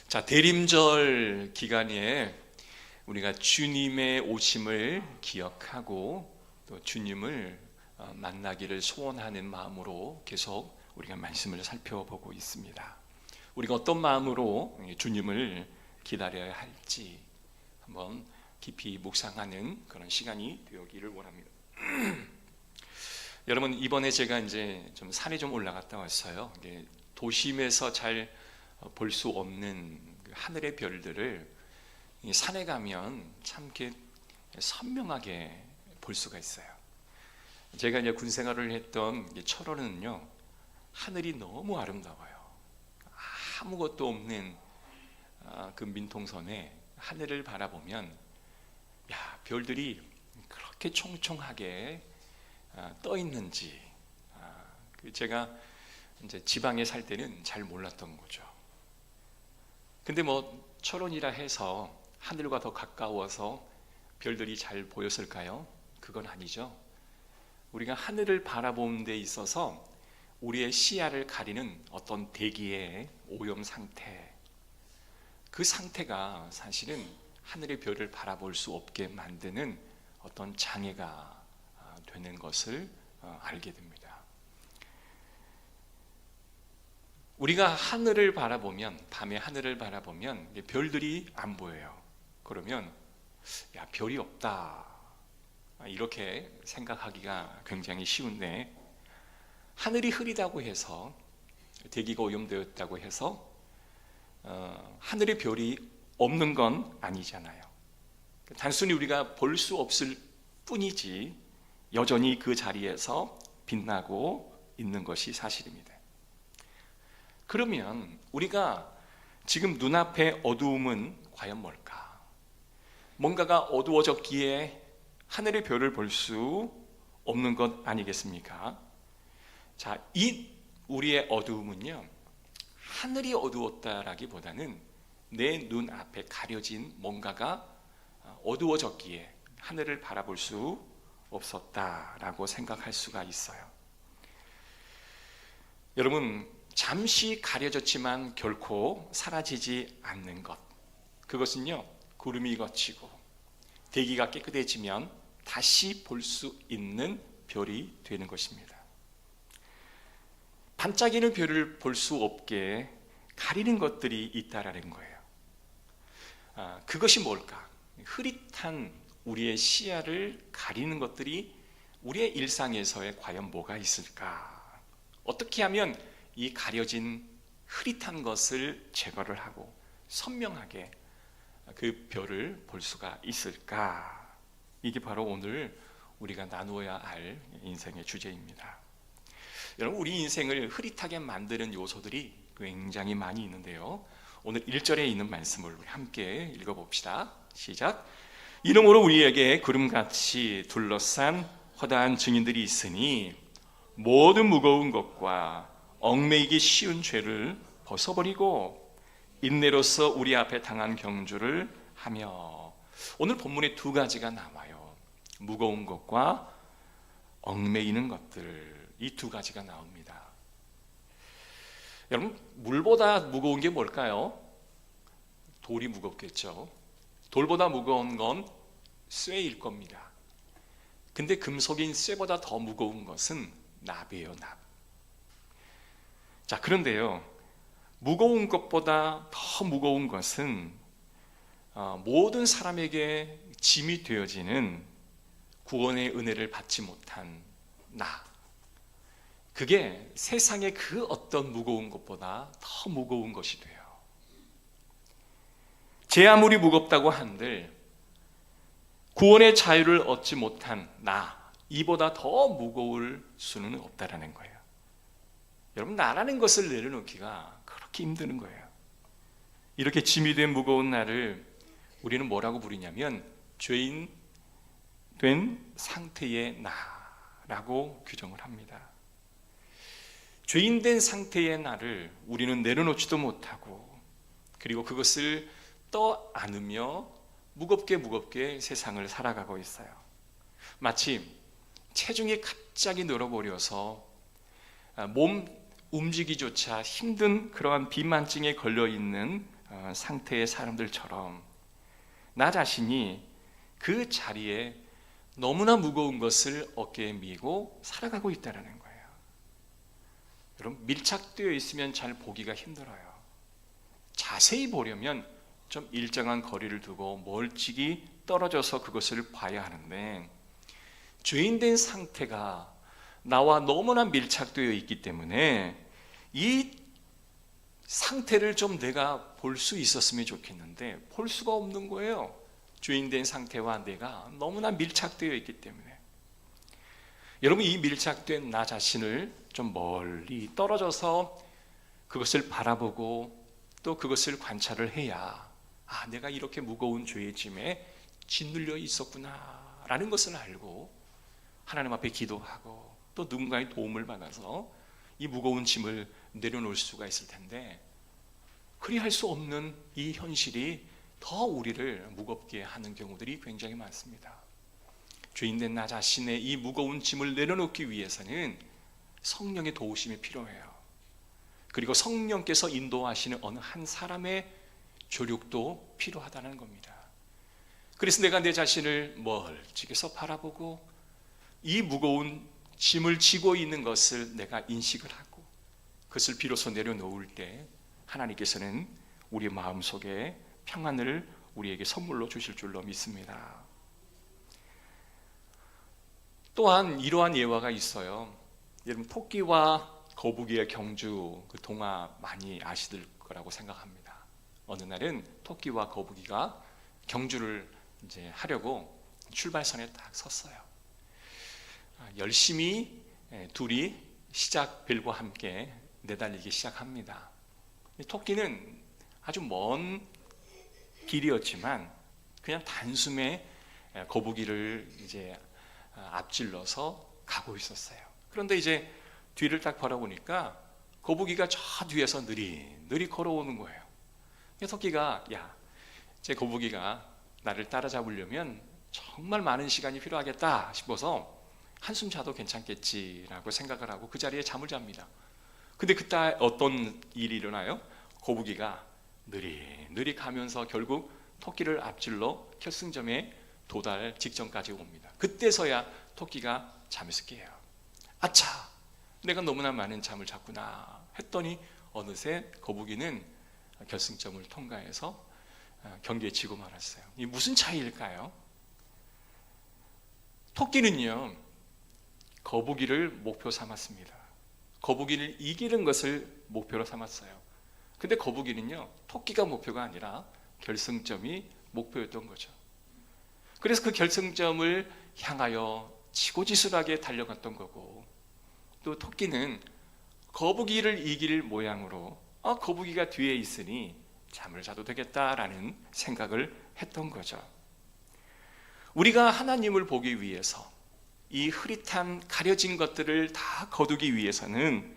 자, 대림절 기간에 우리가 주님의 오심을 기억하고 또 주님을 만나기를 소원하는 마음으로 계속 우리가 말씀을 살펴보고 있습니다. 우리가 어떤 마음으로 주님을 기다려야 할지 한번 깊이 묵상하는 그런 시간이 되기를 원합니다. 여러분, 이번에 제가 이제 좀 산에 좀 올라갔다 왔어요. 도심에서 잘 볼 수 없는 하늘의 별들을 산에 가면 참 이렇게 선명하게 볼 수가 있어요. 제가 이제 군 생활을 했던 철원은요, 하늘이 너무 아름다워요. 아무것도 없는 그 민통선에 하늘을 바라보면 별들이 그렇게 총총하게 떠 있는지 제가 이제 지방에 살 때는 잘 몰랐던 거죠. 근데 철원이라 해서 하늘과 더 가까워서 별들이 잘 보였을까요? 그건 아니죠. 우리가 하늘을 바라보는 데 있어서 우리의 시야를 가리는 어떤 대기의 오염 상태, 그 상태가 사실은 하늘의 별을 바라볼 수 없게 만드는 어떤 장애가 되는 것을 알게 됩니다. 우리가 하늘을 바라보면, 밤에 하늘을 바라보면 별들이 안 보여요. 그러면 별이 없다 이렇게 생각하기가 굉장히 쉬운데, 하늘이 흐리다고 해서, 대기가 오염되었다고 해서 하늘의 별이 없는 건 아니잖아요. 단순히 우리가 볼 수 없을 뿐이지 여전히 그 자리에서 빛나고 있는 것이 사실입니다. 그러면 우리가 지금 눈앞의 어두움은 과연 뭘까? 뭔가가 어두워졌기에 하늘의 별을 볼 수 없는 것 아니겠습니까? 자, 이 우리의 어두움은요, 하늘이 어두웠다라기보다는 내 눈앞에 가려진 뭔가가 어두워졌기에 하늘을 바라볼 수 없었다라고 생각할 수가 있어요. 여러분, 잠시 가려졌지만 결코 사라지지 않는 것, 그것은요, 구름이 걷히고 대기가 깨끗해지면 다시 볼 수 있는 별이 되는 것입니다. 반짝이는 별을 볼 수 없게 가리는 것들이 있다라는 거예요. 그것이 뭘까? 흐릿한 우리의 시야를 가리는 것들이 우리의 일상에서의 과연 뭐가 있을까? 어떻게 하면 이 가려진 흐릿한 것을 제거를 하고 선명하게 그 별을 볼 수가 있을까? 이게 바로 오늘 우리가 나누어야 할 인생의 주제입니다. 여러분, 우리 인생을 흐릿하게 만드는 요소들이 굉장히 많이 있는데요, 오늘 1절에 있는 말씀을 우리 함께 읽어봅시다. 시작. 이러므로 우리에게 구름같이 둘러싼 허다한 증인들이 있으니 모든 무거운 것과 얽매이기 쉬운 죄를 벗어버리고 인내로서 우리 앞에 당한 경주를 하며. 오늘 본문에 두 가지가 나와요. 무거운 것과 얽매이는 것들, 이 두 가지가 나옵니다. 여러분, 물보다 무거운 게 뭘까요? 돌이 무겁겠죠. 돌보다 무거운 건 쇠일 겁니다. 근데 금속인 쇠보다 더 무거운 것은 납이에요, 납. 자, 그런데요, 무거운 것보다 더 무거운 것은 모든 사람에게 짐이 되어지는 구원의 은혜를 받지 못한 나, 그게 세상의 그 어떤 무거운 것보다 더 무거운 것이 돼요. 제 아무리 무겁다고 한들 구원의 자유를 얻지 못한 나, 이보다 더 무거울 수는 없다라는 거예요. 여러분, 나라는 것을 내려놓기가 그렇게 힘드는 거예요. 이렇게 짐이 된 무거운 나를 우리는 뭐라고 부르냐면 죄인 된 상태의 나라고 규정을 합니다. 죄인 된 상태의 나를 우리는 내려놓지도 못하고, 그리고 그것을 떠안으며 무겁게 세상을 살아가고 있어요. 마치 체중이 갑자기 늘어버려서 몸 움직이기조차 힘든 그러한 비만증에 걸려있는 상태의 사람들처럼 나 자신이 그 자리에 너무나 무거운 것을 어깨에 미고 살아가고 있다는 거예요. 여러분, 밀착되어 있으면 잘 보기가 힘들어요. 자세히 보려면 좀 일정한 거리를 두고 멀찍이 떨어져서 그것을 봐야 하는데, 죄인된 상태가 나와 너무나 밀착되어 있기 때문에 이 상태를 좀 내가 볼 수 있었으면 좋겠는데 볼 수가 없는 거예요. 죄인된 상태와 내가 너무나 밀착되어 있기 때문에. 여러분, 이 밀착된 나 자신을 좀 멀리 떨어져서 그것을 바라보고 또 그것을 관찰을 해야, 내가 이렇게 무거운 죄의 짐에 짓눌려 있었구나 라는 것을 알고 하나님 앞에 기도하고 또 누군가의 도움을 받아서 이 무거운 짐을 내려놓을 수가 있을 텐데, 그리할 수 없는 이 현실이 더 우리를 무겁게 하는 경우들이 굉장히 많습니다. 죄인된 나 자신의 이 무거운 짐을 내려놓기 위해서는 성령의 도우심이 필요해요. 그리고 성령께서 인도하시는 어느 한 사람의 조력도 필요하다는 겁니다. 그래서 내가 내 자신을 멀찍이서 바라보고 이 무거운 짐을 지고 있는 것을 내가 인식을 하고 그것을 비로소 내려놓을 때 하나님께서는 우리 마음속에 평안을 우리에게 선물로 주실 줄로 믿습니다. 또한 이러한 예화가 있어요. 여러분, 토끼와 거북이의 경주, 그 동화 많이 아시들 거라고 생각합니다. 어느 날은 토끼와 거북이가 경주를 이제 하려고 출발선에 딱 섰어요. 열심히 둘이 시작벨과 함께 내달리기 시작합니다. 토끼는 아주 먼 길이었지만 그냥 단숨에 거북이를 이제 앞질러서 가고 있었어요. 그런데 이제 뒤를 딱 바라보니까 거북이가 저 뒤에서 느리 걸어오는 거예요. 토끼가, 제 거북이가 나를 따라잡으려면 정말 많은 시간이 필요하겠다 싶어서 한숨 자도 괜찮겠지라고 생각을 하고 그 자리에 잠을 잡니다. 근데 그때 어떤 일이 일어나요? 거북이가 느리 가면서 결국 토끼를 앞질러 결승점에 도달 직전까지 옵니다. 그때서야 토끼가 잠에서 깨요. 아차, 내가 너무나 많은 잠을 잤구나 했더니 어느새 거북이는 결승점을 통과해서 경기에 지고 말았어요. 이 무슨 차이일까요? 토끼는요, 거북이를 목표 삼았습니다. 거북이를 이기는 것을 목표로 삼았어요. 근데 거북이는요, 토끼가 목표가 아니라 결승점이 목표였던 거죠. 그래서 그 결승점을 향하여 지고지순하게 달려갔던 거고, 또 토끼는 거북이를 이길 모양으로 거북이가 뒤에 있으니 잠을 자도 되겠다라는 생각을 했던 거죠. 우리가 하나님을 보기 위해서 이 흐릿한 가려진 것들을 다 거두기 위해서는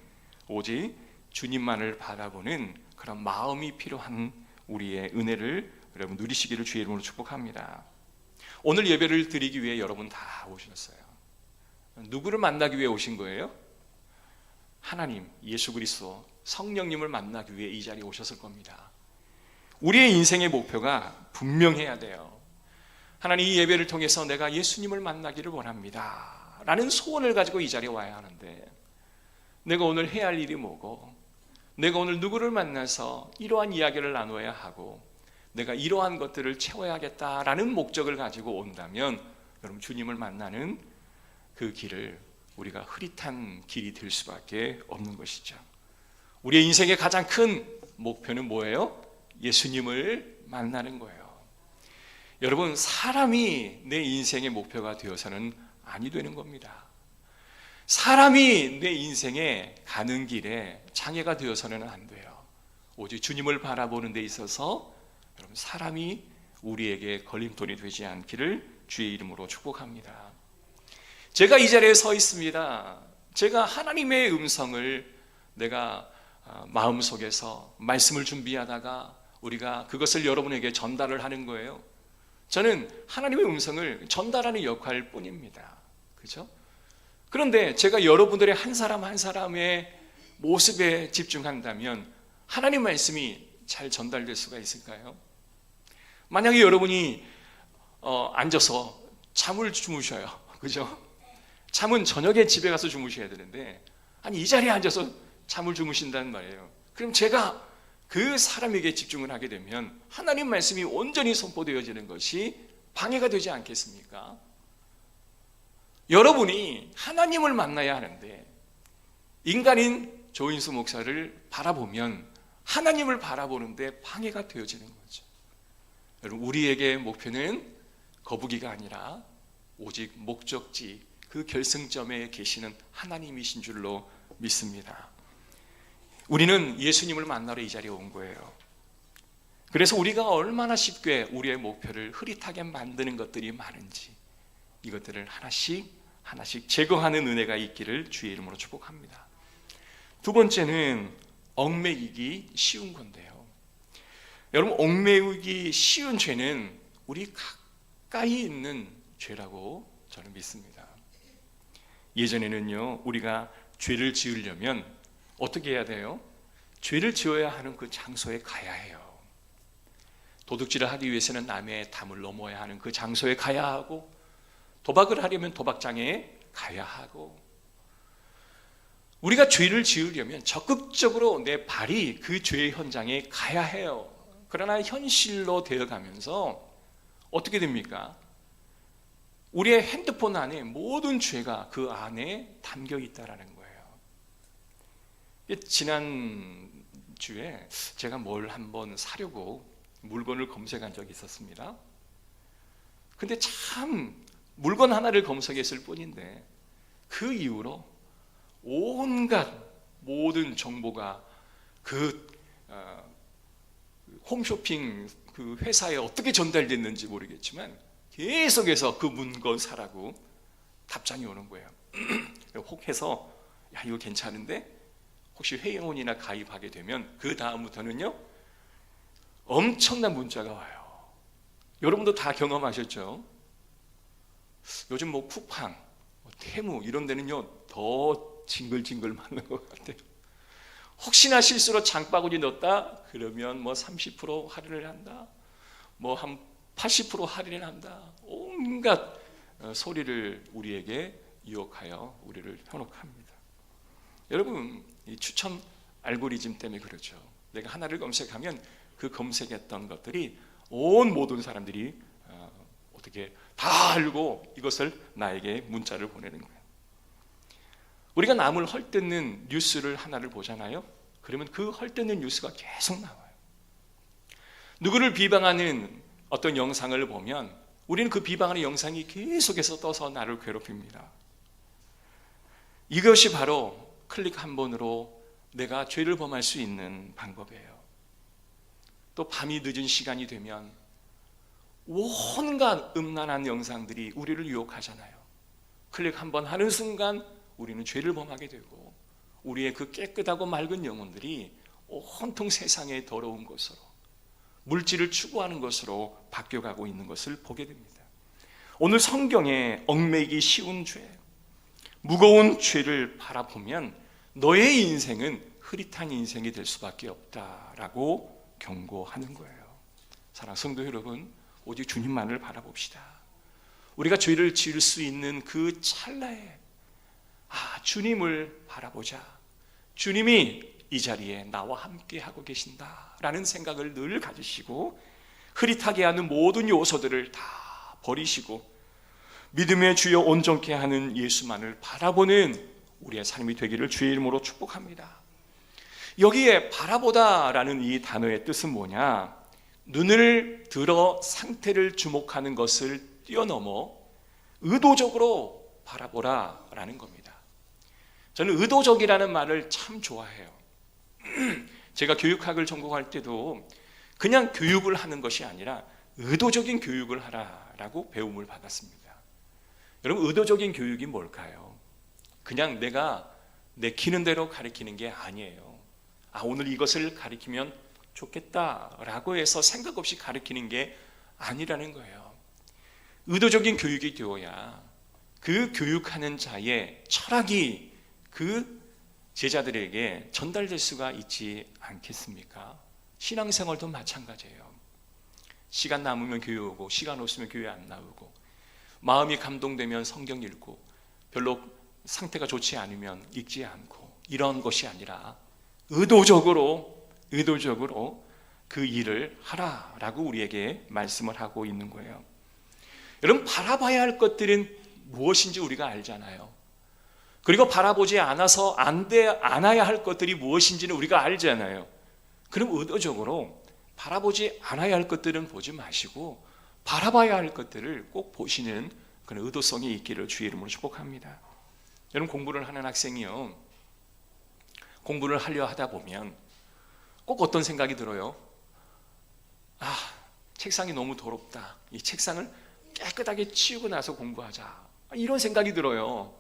오직 주님만을 바라보는 그런 마음이 필요한 우리의 은혜를 여러분 누리시기를 주의 이름으로 축복합니다. 오늘 예배를 드리기 위해 여러분 다 오셨어요. 누구를 만나기 위해 오신 거예요? 하나님, 예수 그리스도, 성령님을 만나기 위해 이 자리에 오셨을 겁니다. 우리의 인생의 목표가 분명해야 돼요. 하나님, 이 예배를 통해서 내가 예수님을 만나기를 원합니다 라는 소원을 가지고 이 자리에 와야 하는데, 내가 오늘 해야 할 일이 뭐고, 내가 오늘 누구를 만나서 이러한 이야기를 나눠야 하고, 내가 이러한 것들을 채워야겠다라는 목적을 가지고 온다면 여러분, 주님을 만나는 그 길을 우리가 흐릿한 길이 될 수밖에 없는 것이죠. 우리의 인생의 가장 큰 목표는 뭐예요? 예수님을 만나는 거예요. 여러분, 사람이 내 인생의 목표가 되어서는 아니 되는 겁니다. 사람이 내 인생에 가는 길에 장애가 되어서는 안 돼요. 오직 주님을 바라보는 데 있어서 여러분, 사람이 우리에게 걸림돌이 되지 않기를 주의 이름으로 축복합니다. 제가 이 자리에 서 있습니다. 제가 하나님의 음성을 내가 마음속에서 말씀을 준비하다가 우리가 그것을 여러분에게 전달을 하는 거예요. 저는 하나님의 음성을 전달하는 역할 뿐입니다. 그렇죠? 그런데 제가 여러분들의 한 사람 한 사람의 모습에 집중한다면 하나님 말씀이 잘 전달될 수가 있을까요? 만약에 여러분이 앉아서 잠을 주무셔요. 그죠? 잠은 저녁에 집에 가서 주무셔야 되는데 아니 이 자리에 앉아서 잠을 주무신단 말이에요. 그럼 제가 그 사람에게 집중을 하게 되면 하나님 말씀이 온전히 선포되어지는 것이 방해가 되지 않겠습니까? 여러분이 하나님을 만나야 하는데 인간인 조인수 목사를 바라보면 하나님을 바라보는데 방해가 되어지는 거죠. 여러분, 우리에게 목표는 거북이가 아니라 오직 목적지, 그 결승점에 계시는 하나님이신 줄로 믿습니다. 우리는 예수님을 만나러 이 자리에 온 거예요. 그래서 우리가 얼마나 쉽게 우리의 목표를 흐릿하게 만드는 것들이 많은지 이것들을 하나씩 제거하는 은혜가 있기를 주의 이름으로 축복합니다. 두 번째는 얽매이기 쉬운 건데요. 여러분, 얽매이기 쉬운 죄는 우리 가까이 있는 죄라고 저는 믿습니다. 예전에는요, 우리가 죄를 지으려면 어떻게 해야 돼요? 죄를 지어야 하는 그 장소에 가야 해요. 도둑질을 하기 위해서는 남의 담을 넘어야 하는 그 장소에 가야 하고, 도박을 하려면 도박장에 가야 하고, 우리가 죄를 지으려면 적극적으로 내 발이 그 죄의 현장에 가야 해요. 그러나 현실로 되어가면서 어떻게 됩니까? 우리의 핸드폰 안에 모든 죄가 그 안에 담겨 있다라는 거예요. 지난주에 제가 뭘 한번 사려고 물건을 검색한 적이 있었습니다. 근데 참 물건 하나를 검색했을 뿐인데 그 이후로 온갖 모든 정보가 그 홈쇼핑 그 회사에 어떻게 전달됐는지 모르겠지만 계속해서 그 물건 사라고 답장이 오는 거예요. 혹해서 야, 이거 괜찮은데 혹시 회원이나 가입하게 되면 그 다음부터는요 엄청난 문자가 와요. 여러분도 다 경험하셨죠? 요즘 뭐 쿠팡, 테무 이런 데는요 더 징글징글 맞는 것 같아요. 혹시나 실수로 장바구니 넣었다 그러면 뭐 30% 할인을 한다, 뭐 한 80% 할인을 한다, 온갖 소리를 우리에게 유혹하여 우리를 현혹합니다. 여러분, 이 추천 알고리즘 때문에 그렇죠. 내가 하나를 검색하면 그 검색했던 것들이 모든 사람들이 어떻게 다 알고 이것을 나에게 문자를 보내는 거예요. 우리가 남을 헐뜯는 뉴스를 하나를 보잖아요. 그러면 그 헐뜯는 뉴스가 계속 나와요. 누구를 비방하는 어떤 영상을 보면 우리는 그 비방하는 영상이 계속해서 떠서 나를 괴롭힙니다. 이것이 바로 클릭 한 번으로 내가 죄를 범할 수 있는 방법이에요. 또 밤이 늦은 시간이 되면 온갖 음란한 영상들이 우리를 유혹하잖아요. 클릭 한 번 하는 순간 우리는 죄를 범하게 되고 우리의 그 깨끗하고 맑은 영혼들이 온통 세상의 더러운 것으로 물질을 추구하는 것으로 바뀌어가고 있는 것을 보게 됩니다. 오늘 성경에 얽매이기 쉬운 죄, 무거운 죄를 바라보면 너의 인생은 흐릿한 인생이 될 수밖에 없다라고 경고하는 거예요. 사랑하는 성도 여러분, 오직 주님만을 바라봅시다. 우리가 죄를 지을 수 있는 그 찰나에 주님을 바라보자. 주님이 이 자리에 나와 함께 하고 계신다라는 생각을 늘 가지시고 흐릿하게 하는 모든 요소들을 다 버리시고 믿음의 주여 온전케 하는 예수만을 바라보는 우리의 삶이 되기를 주의 이름으로 축복합니다. 여기에 바라보다라는 이 단어의 뜻은 뭐냐? 눈을 들어 상태를 주목하는 것을 뛰어넘어 의도적으로 바라보라라는 겁니다. 저는 의도적이라는 말을 참 좋아해요. 제가 교육학을 전공할 때도 그냥 교육을 하는 것이 아니라 의도적인 교육을 하라라고 배움을 받았습니다. 여러분, 의도적인 교육이 뭘까요? 그냥 내가 내키는 대로 가르치는 게 아니에요. 오늘 이것을 가르치면 좋겠다라고 해서 생각 없이 가르치는 게 아니라는 거예요. 의도적인 교육이 되어야 그 교육하는 자의 철학이 그 제자들에게 전달될 수가 있지 않겠습니까? 신앙생활도 마찬가지예요. 시간 남으면 교회 오고 시간 없으면 교회 안 나오고, 마음이 감동되면 성경 읽고, 별로 상태가 좋지 않으면 읽지 않고, 이런 것이 아니라 의도적으로 그 일을 하라라고 우리에게 말씀을 하고 있는 거예요. 여러분, 바라봐야 할 것들은 무엇인지 우리가 알잖아요. 그리고 바라보지 않아서 않아야 할 것들이 무엇인지는 우리가 알잖아요. 그럼 의도적으로 바라보지 않아야 할 것들은 보지 마시고 바라봐야 할 것들을 꼭 보시는 그런 의도성이 있기를 주의 이름으로 축복합니다. 여러분, 공부를 하는 학생이요, 공부를 하려 하다 보면 꼭 어떤 생각이 들어요? 책상이 너무 더럽다, 이 책상을 깨끗하게 치우고 나서 공부하자, 이런 생각이 들어요.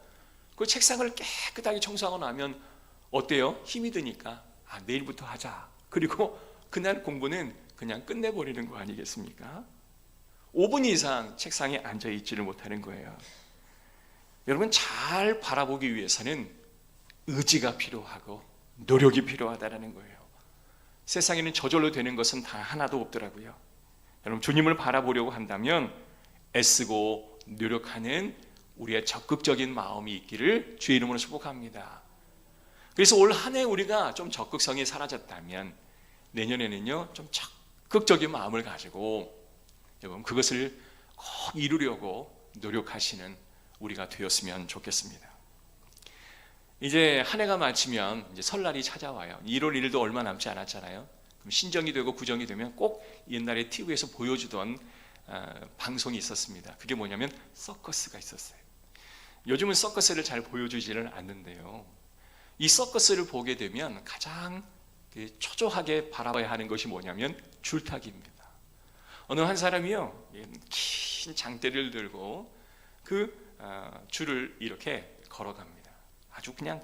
그 책상을 깨끗하게 청소하고 나면 어때요? 힘이 드니까 내일부터 하자. 그리고 그날 공부는 그냥 끝내버리는 거 아니겠습니까? 5분 이상 책상에 앉아있지를 못하는 거예요. 여러분, 잘 바라보기 위해서는 의지가 필요하고 노력이 필요하다는 거예요. 세상에는 저절로 되는 것은 다 하나도 없더라고요. 여러분, 주님을 바라보려고 한다면 애쓰고 노력하는 우리의 적극적인 마음이 있기를 주의 이름으로 축복합니다. 그래서 올 한 해 우리가 좀 적극성이 사라졌다면 내년에는요, 좀 적극적인 마음을 가지고 여러분 그것을 꼭 이루려고 노력하시는 우리가 되었으면 좋겠습니다. 이제 한 해가 마치면 이제 설날이 찾아와요. 1월 1일도 얼마 남지 않았잖아요. 그럼 신정이 되고 구정이 되면 꼭 옛날에 TV에서 보여주던 방송이 있었습니다. 그게 뭐냐면 서커스가 있었어요. 요즘은 서커스를 잘 보여주지는 않는데요, 이 서커스를 보게 되면 가장 초조하게 바라봐야 하는 것이 뭐냐면 줄타기입니다. 어느 한 사람이요, 긴 장대를 들고 그 줄을 이렇게 걸어갑니다. 아주 그냥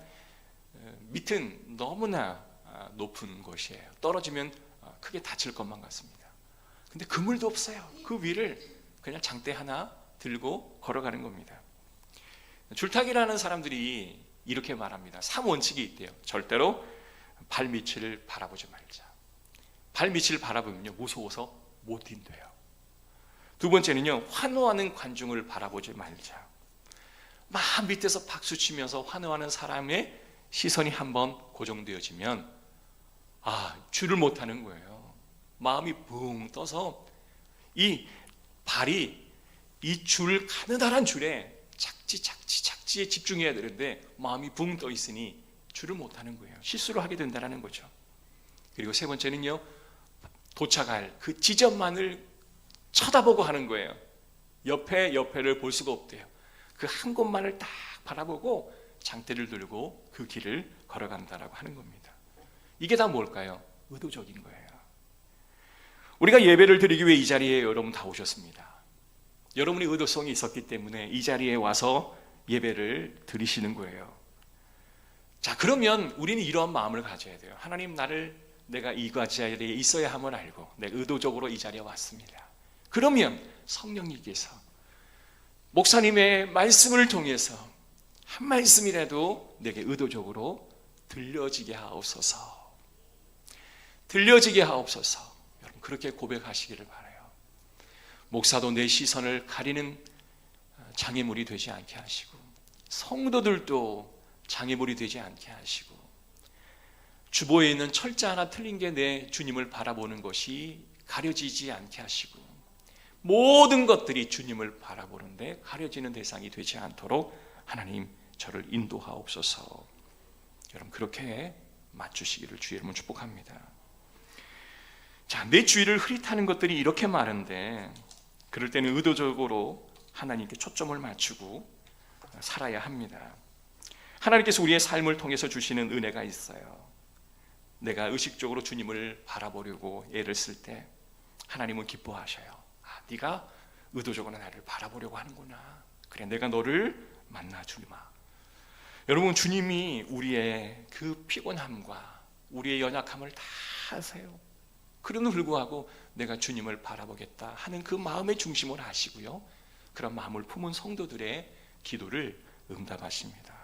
밑은 너무나 높은 곳이에요. 떨어지면 크게 다칠 것만 같습니다. 근데 그물도 없어요. 그 위를 그냥 장대 하나 들고 걸어가는 겁니다. 줄타기라는 사람들이 이렇게 말합니다. 3원칙이 있대요. 절대로 발밑을 바라보지 말자. 발밑을 바라보면요, 무서워서 못 뛴대요. 두 번째는요, 환호하는 관중을 바라보지 말자. 막 밑에서 박수치면서 환호하는 사람의 시선이 한번 고정되어지면 줄을 못 하는 거예요. 마음이 붕 떠서 이 발이 이 줄, 가느다란 줄에 착지에 집중해야 되는데 마음이 붕 떠 있으니 줄을 못 하는 거예요. 실수를 하게 된다는 거죠. 그리고 세 번째는요, 도착할 그 지점만을 쳐다보고 하는 거예요. 옆에를 볼 수가 없대요. 그 한 곳만을 딱 바라보고 장대를 들고 그 길을 걸어간다라고 하는 겁니다. 이게 다 뭘까요? 의도적인 거예요. 우리가 예배를 드리기 위해 이 자리에 여러분 다 오셨습니다. 여러분의 의도성이 있었기 때문에 이 자리에 와서 예배를 드리시는 거예요. 자, 그러면 우리는 이러한 마음을 가져야 돼요. 하나님, 내가 이 자리에 있어야 함을 알고 내가 의도적으로 이 자리에 왔습니다. 그러면 성령님께서 목사님의 말씀을 통해서 한 말씀이라도 내게 의도적으로 들려지게 하옵소서. 여러분, 그렇게 고백하시기를 바라요. 목사도 내 시선을 가리는 장애물이 되지 않게 하시고, 성도들도 장애물이 되지 않게 하시고, 주보에 있는 철자 하나 틀린 게 내 주님을 바라보는 것이 가려지지 않게 하시고, 모든 것들이 주님을 바라보는데 가려지는 대상이 되지 않도록 하나님 저를 인도하옵소서. 여러분, 그렇게 맞추시기를 주의 이름으로 축복합니다. 자, 내 주위를 흐릿하는 것들이 이렇게 많은데 그럴 때는 의도적으로 하나님께 초점을 맞추고 살아야 합니다. 하나님께서 우리의 삶을 통해서 주시는 은혜가 있어요. 내가 의식적으로 주님을 바라보려고 애를 쓸 때 하나님은 기뻐하셔요. 네가 의도적으로 나를 바라보려고 하는구나. 그래, 내가 너를 만나주마. 여러분, 주님이 우리의 그 피곤함과 우리의 연약함을 다 아세요. 그럼에도 불구하고 내가 주님을 바라보겠다 하는 그 마음의 중심을 아시고요, 그런 마음을 품은 성도들의 기도를 응답하십니다.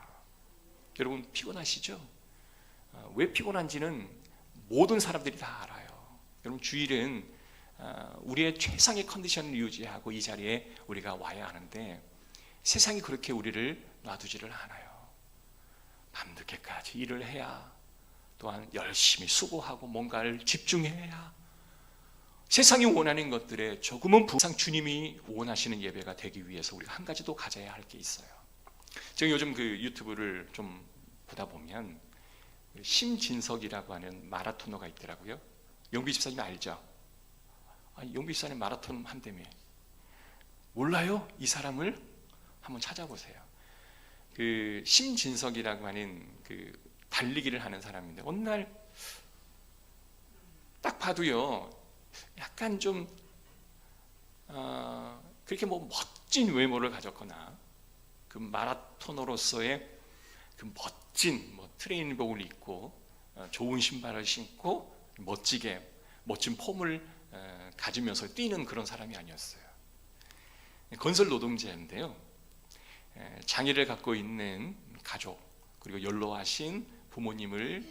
여러분, 피곤하시죠? 왜 피곤한지는 모든 사람들이 다 알아요. 여러분, 주일은 우리의 최상의 컨디션을 유지하고 이 자리에 우리가 와야 하는데 세상이 그렇게 우리를 놔두지를 않아요. 밤늦게까지 일을 해야, 또한 열심히 수고하고 뭔가를 집중해야, 세상이 원하는 것들에 조금은 부상 주님이 원하시는 예배가 되기 위해서 우리가 한 가지 더 가져야 할 게 있어요. 제가 요즘 그 유튜브를 좀 보다 보면 심진석이라고 하는 마라토너가 있더라고요. 영비 집사님 알죠? 영비 집사님 마라톤 한다며. 몰라요? 이 사람을 한번 찾아보세요. 그 심진석이라고 하는 그 달리기를 하는 사람인데 어느 날 딱 봐도요, 약간 좀 그렇게 뭐 멋진 외모를 가졌거나 그 마라토너로서의 그 멋진 트레이닝복을 입고 좋은 신발을 신고 멋지게 멋진 폼을 가지면서 뛰는 그런 사람이 아니었어요. 건설 노동자인데요, 장애를 갖고 있는 가족 그리고 연로하신 부모님을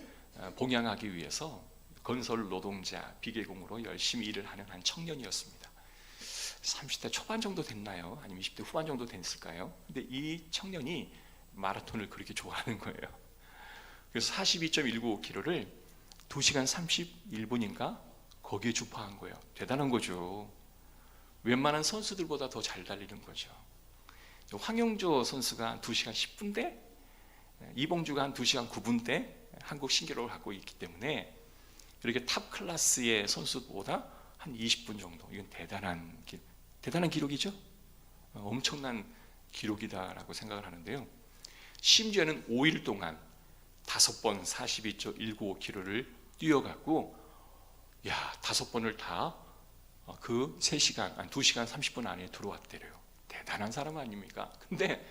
봉양하기 위해서 건설 노동자 비계공으로 열심히 일을 하는 한 청년이었습니다. 30대 초반 정도 됐나요? 아니면 20대 후반 정도 됐을까요? 근데 이 청년이 마라톤을 그렇게 좋아하는 거예요. 그래서 42.195km를 2시간 31분인가 거기에 주파한 거예요. 대단한 거죠. 웬만한 선수들보다 더 잘 달리는 거죠. 황영조 선수가 한 2시간 10분대, 이봉주가 한 2시간 9분대 한국 신기록을 갖고 있기 때문에 이렇게 탑 클래스의 선수보다 한 20분 정도, 이건 대단한 기록이죠. 엄청난 기록이다라고 생각을 하는데요. 심지어는 5일 동안 5번 42.195km를 뛰어갔고, 5번을 다 그 3시간, 2시간 30분 안에 들어왔대요. 대단한 사람 아닙니까? 근데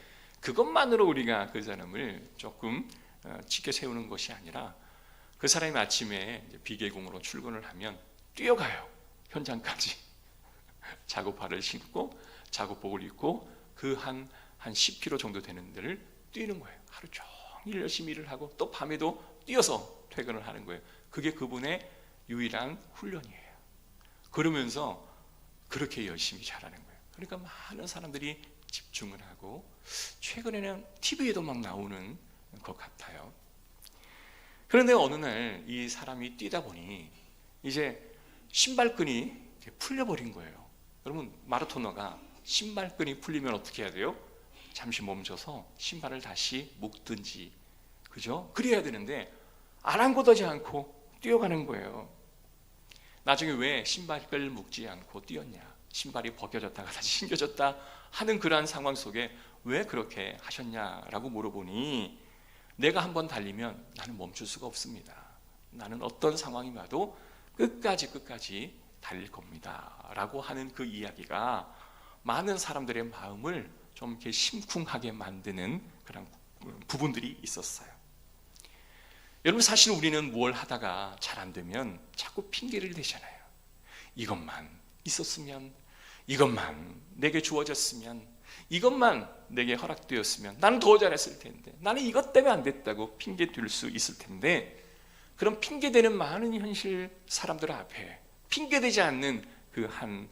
그것만으로 우리가 그 사람을 조금 지켜 세우는 것이 아니라 그 사람이 아침에 비계공으로 출근을 하면 뛰어가요. 현장까지. 작업화를 신고 작업복을 입고 그 한 10km 정도 되는 데를 뛰는 거예요. 하루 종일 열심히 일을 하고 또 밤에도 뛰어서 퇴근을 하는 거예요. 그게 그분의 유일한 훈련이에요. 그러면서 그렇게 열심히 잘하는 거예요. 그러니까 많은 사람들이 집중을 하고, 최근에는 TV에도 막 나오는 것 같아요. 그런데 어느 날 이 사람이 뛰다 보니 이제 신발끈이 풀려버린 거예요. 여러분, 마라토너가 신발끈이 풀리면 어떻게 해야 돼요? 잠시 멈춰서 신발을 다시 묶든지, 그죠? 그래야 되는데 아랑곳하지 않고 뛰어가는 거예요. 나중에 왜 신발끈을 묶지 않고 뛰었냐? 신발이 벗겨졌다가 다시 신겨졌다 하는 그러한 상황 속에 왜 그렇게 하셨냐라고 물어보니, 내가 한번 달리면 나는 멈출 수가 없습니다. 나는 어떤 상황이 와도 끝까지 달릴 겁니다 라고 하는 그 이야기가 많은 사람들의 마음을 좀 이렇게 심쿵하게 만드는 그런 부분들이 있었어요. 여러분, 사실 우리는 뭘 하다가 잘 안 되면 자꾸 핑계를 대잖아요. 이것만 있었으면, 이것만 내게 주어졌으면, 이것만 내게 허락되었으면 나는 더 잘했을 텐데, 나는 이것 때문에 안 됐다고 핑계 댈 수 있을 텐데, 그런 핑계대는 많은 현실 사람들 앞에 핑계대지 않는 그 한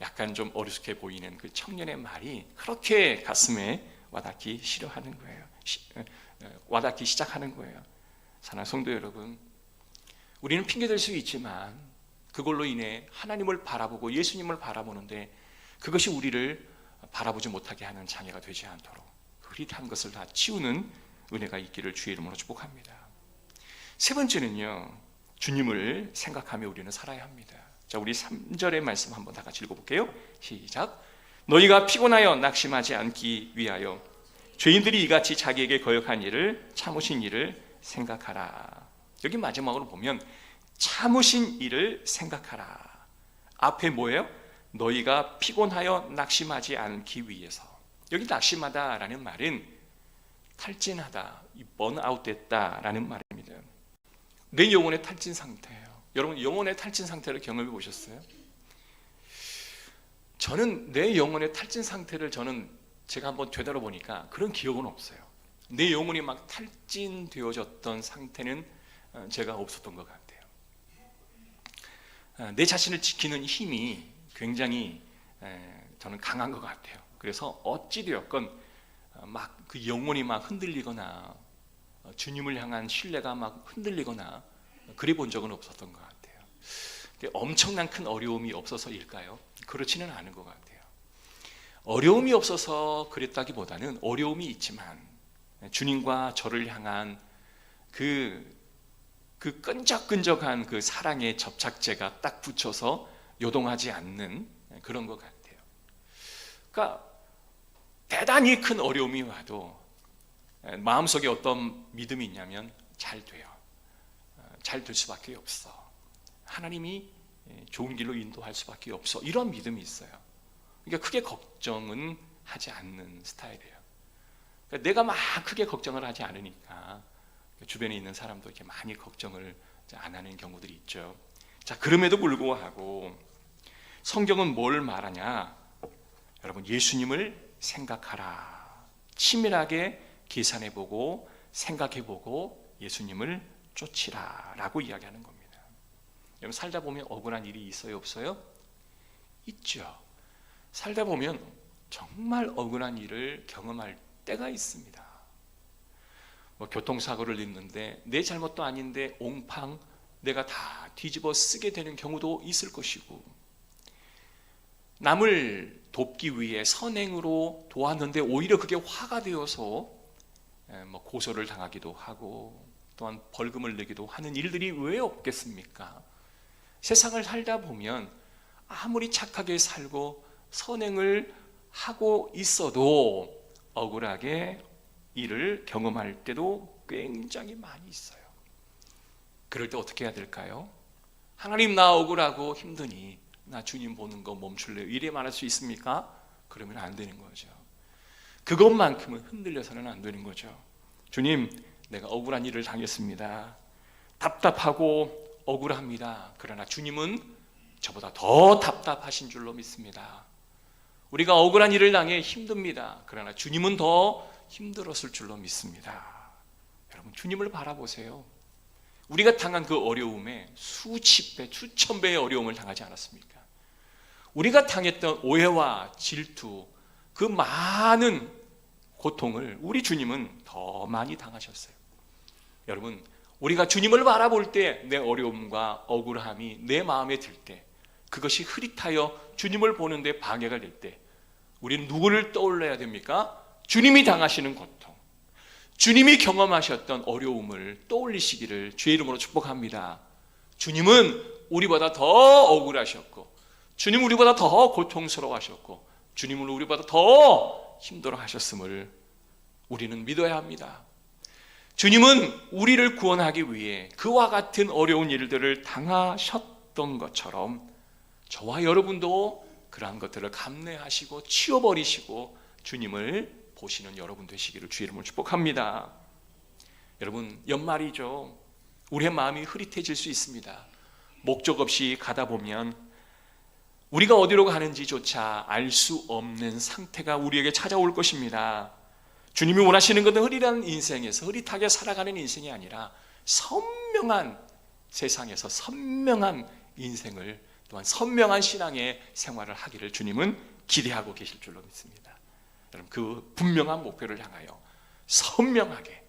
약간 좀 어리숙해 보이는 그 청년의 말이 그렇게 가슴에 와닿기 싫어하는 거예요. 와닿기 시작하는 거예요. 사랑하는 성도 여러분, 우리는 핑계댈 수 있지만 그걸로 인해 하나님을 바라보고 예수님을 바라보는데 그것이 우리를 바라보지 못하게 하는 장애가 되지 않도록 흐릿한 것을 다 치우는 은혜가 있기를 주의 이름으로 축복합니다. 세 번째는요, 주님을 생각하며 우리는 살아야 합니다. 자, 우리 3절의 말씀 한번 다 같이 읽어볼게요. 시작. 너희가 피곤하여 낙심하지 않기 위하여 죄인들이 이같이 자기에게 거역한 일을 참으신 일을 생각하라. 여기 마지막으로 보면 참으신 일을 생각하라. 앞에 뭐예요? 너희가 피곤하여 낙심하지 않기 위해서. 여기 낙심하다라는 말은 탈진하다, 번아웃됐다라는 말입니다. 내 영혼의 탈진 상태예요. 여러분, 영혼의 탈진 상태를 경험해 보셨어요? 저는 내 영혼의 탈진 상태를 제가 한번 되돌아보니까 그런 기억은 없어요. 내 영혼이 막 탈진되어졌던 상태는 제가 없었던 것 같아요. 내 자신을 지키는 힘이 굉장히 저는 강한 것 같아요. 그래서 어찌되었건 막 그 영혼이 막 흔들리거나 주님을 향한 신뢰가 막 흔들리거나 그래 본 적은 없었던 것 같아요. 엄청난 큰 어려움이 없어서일까요? 그렇지는 않은 것 같아요. 어려움이 없어서 그랬다기보다는 어려움이 있지만 주님과 저를 향한 그 끈적끈적한 그 사랑의 접착제가 딱 붙여서 요동하지 않는 그런 것 같아요. 그러니까 대단히 큰 어려움이 와도 마음속에 어떤 믿음이 있냐면 잘 돼요. 잘 될 수밖에 없어. 하나님이 좋은 길로 인도할 수밖에 없어. 이런 믿음이 있어요. 그러니까 크게 걱정은 하지 않는 스타일이에요. 그러니까 내가 막 크게 걱정을 하지 않으니까 주변에 있는 사람도 이렇게 많이 걱정을 안 하는 경우들이 있죠. 자, 그럼에도 불구하고 성경은 뭘 말하냐? 여러분, 예수님을 생각하라. 치밀하게 계산해보고 생각해보고 예수님을 쫓으라 라고 이야기하는 겁니다. 여러분, 살다 보면 억울한 일이 있어요, 없어요? 있죠. 살다 보면 정말 억울한 일을 경험할 때가 있습니다. 교통사고를 냈는데 내 잘못도 아닌데 옹팡 내가 다 뒤집어 쓰게 되는 경우도 있을 것이고, 남을 돕기 위해 선행으로 도왔는데 오히려 그게 화가 되어서 고소를 당하기도 하고 또한 벌금을 내기도 하는 일들이 왜 없겠습니까? 세상을 살다 보면 아무리 착하게 살고 선행을 하고 있어도 억울하게 일을 경험할 때도 굉장히 많이 있어요. 그럴 때 어떻게 해야 될까요? 하나님, 나 억울하고 힘드니 나 주님 보는 거 멈출래요. 이래 말할 수 있습니까? 그러면 안 되는 거죠. 그것만큼은 흔들려서는 안 되는 거죠. 주님, 내가 억울한 일을 당했습니다. 답답하고 억울합니다. 그러나 주님은 저보다 더 답답하신 줄로 믿습니다. 우리가 억울한 일을 당해 힘듭니다. 그러나 주님은 더 힘들었을 줄로 믿습니다. 여러분, 주님을 바라보세요. 우리가 당한 그 어려움에 수십 배, 수천 배의 어려움을 당하지 않았습니까? 우리가 당했던 오해와 질투, 그 많은 고통을 우리 주님은 더 많이 당하셨어요. 여러분, 우리가 주님을 바라볼 때 내 어려움과 억울함이 내 마음에 들 때, 그것이 흐릿하여 주님을 보는데 방해가 될 때, 우리는 누구를 떠올려야 됩니까? 주님이 당하시는 고통, 주님이 경험하셨던 어려움을 떠올리시기를 주의 이름으로 축복합니다. 주님은 우리보다 더 억울하셨고, 주님은 우리보다 더 고통스러워하셨고, 주님은 우리보다 더 힘들어하셨음을 우리는 믿어야 합니다. 주님은 우리를 구원하기 위해 그와 같은 어려운 일들을 당하셨던 것처럼 저와 여러분도 그러한 것들을 감내하시고 치워버리시고 주님을 보시는 여러분 되시기를 주의 이름으로 축복합니다. 여러분, 연말이죠. 우리의 마음이 흐릿해질 수 있습니다. 목적 없이 가다 보면 우리가 어디로 가는지조차 알 수 없는 상태가 우리에게 찾아올 것입니다. 주님이 원하시는 것은 흐릿한 인생에서 흐릿하게 살아가는 인생이 아니라 선명한 세상에서 선명한 인생을, 또한 선명한 신앙의 생활을 하기를 주님은 기대하고 계실 줄로 믿습니다. 여러분, 그 분명한 목표를 향하여 선명하게,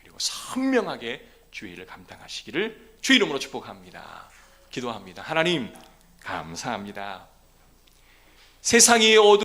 그리고 선명하게 주의 일을 감당하시기를 주의 이름으로 축복합니다. 기도합니다. 하나님, 감사합니다. 세상이 어두